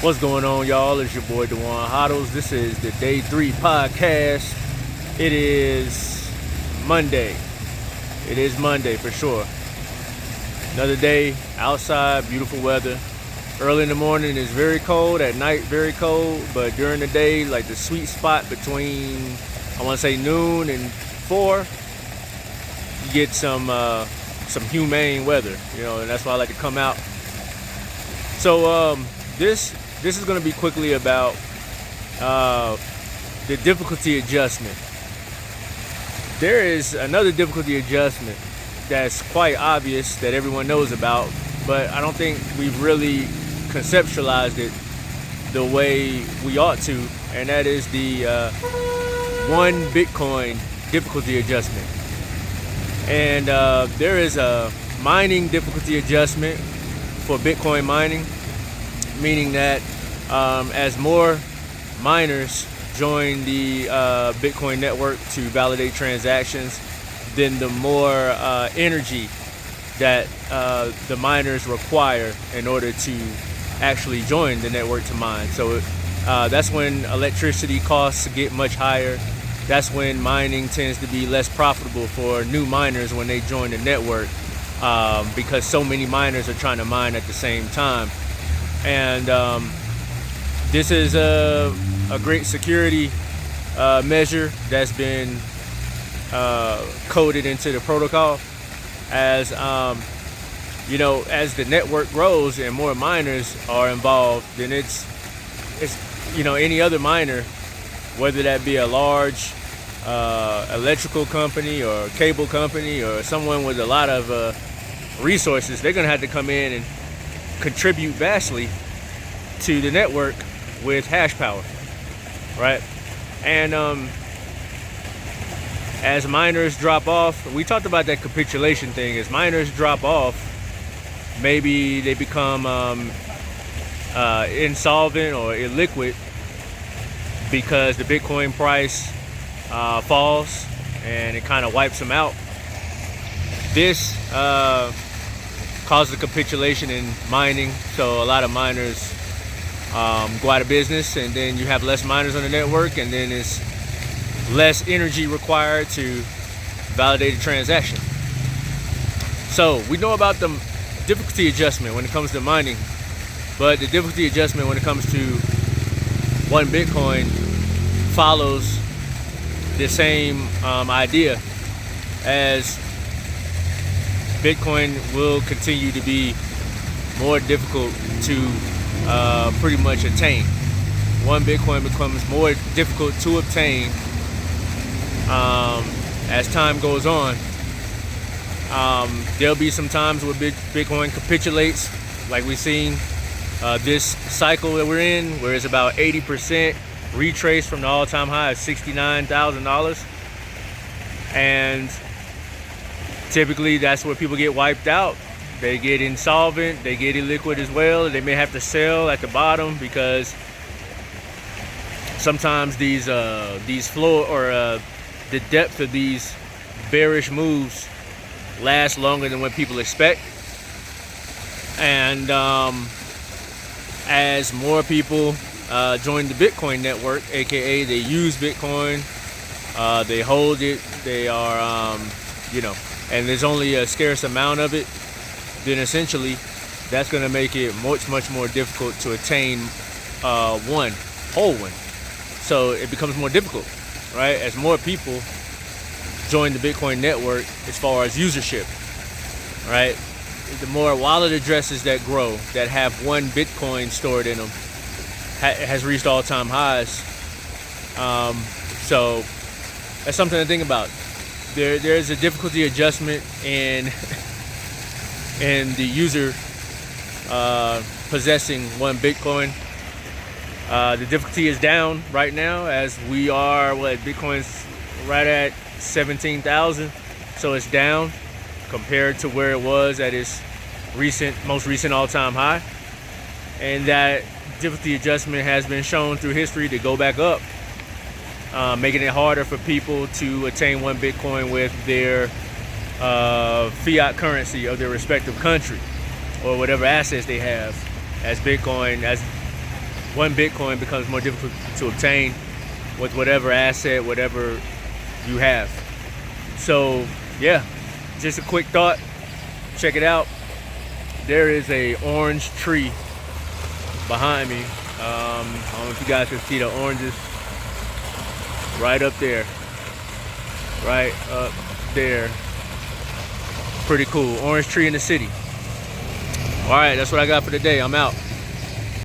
What's going on, y'all? It's your boy HODL. This is the Day 3 podcast. It is Monday. It is Monday for sure. Another day outside, beautiful weather. Early in the morning is very cold, at night very cold, but during the day, like the sweet spot between, I want to say noon and 4, you get some humane weather, and that's why I like to come out. So this is going to be quickly about the difficulty adjustment. There is another difficulty adjustment that's quite obvious that everyone knows about, but I don't think we've really conceptualized it the way we ought to, and that is the 1 Bitcoin difficulty adjustment. And there is a mining difficulty adjustment for Bitcoin mining, meaning that as more miners join the Bitcoin network to validate transactions, then the more energy that the miners require in order to actually join the network to mine. So that's when electricity costs get much higher. That's when mining tends to be less profitable for new miners when they join the network, because so many miners are trying to mine at the same time. And this is a great security measure that's been coded into the protocol. As as the network grows and more miners are involved, then it's any other miner, whether that be a large electrical company or cable company or someone with a lot of resources, they're going to have to come in and contribute vastly to the network with hash power, right? And as miners drop off, we talked about that capitulation thing. As miners drop off, maybe they become insolvent or illiquid because the Bitcoin price falls and it kind of wipes them out. This causes a capitulation in mining, so a lot of miners go out of business, and then you have less miners on the network, and then it's less energy required to validate a transaction. So we know about the difficulty adjustment when it comes to mining, but the difficulty adjustment when it comes to 1 Bitcoin follows the same idea, as Bitcoin will continue to be more difficult to pretty much attain. 1 Bitcoin becomes more difficult to obtain as time goes on. There'll be some times where Bitcoin capitulates, like we've seen this cycle that we're in, where it's about 80% retraced from the all-time high of $69,000. And typically that's where people get wiped out. They get insolvent, they get illiquid as well. They may have to sell at the bottom, because sometimes these floor or the depth of these bearish moves last longer than what people expect. And as more people join the Bitcoin network, aka they use Bitcoin, they hold it, they are and there's only a scarce amount of it, then essentially that's going to make it much more difficult to attain one whole one. So it becomes more difficult, right, as more people join the Bitcoin network as far as usership, right? The more wallet addresses that grow that have 1 Bitcoin stored in them has reached all-time highs. So that's something to think about. There's a difficulty adjustment in the user possessing 1 Bitcoin. The difficulty is down right now, as we are Bitcoin's right at 17,000, so it's down compared to where it was at its most recent all-time high. And that difficulty adjustment has been shown through history to go back up, making it harder for people to attain 1 Bitcoin with their fiat currency of their respective country, or whatever assets they have, as Bitcoin, as one Bitcoin becomes more difficult to obtain with whatever asset, whatever you have. So yeah, just a quick thought. Check it out. There is a orange tree behind me. I don't know if you guys can see the oranges right up there. Right up there. Pretty cool. Orange tree in the city. All right, that's what I got for today. I'm out.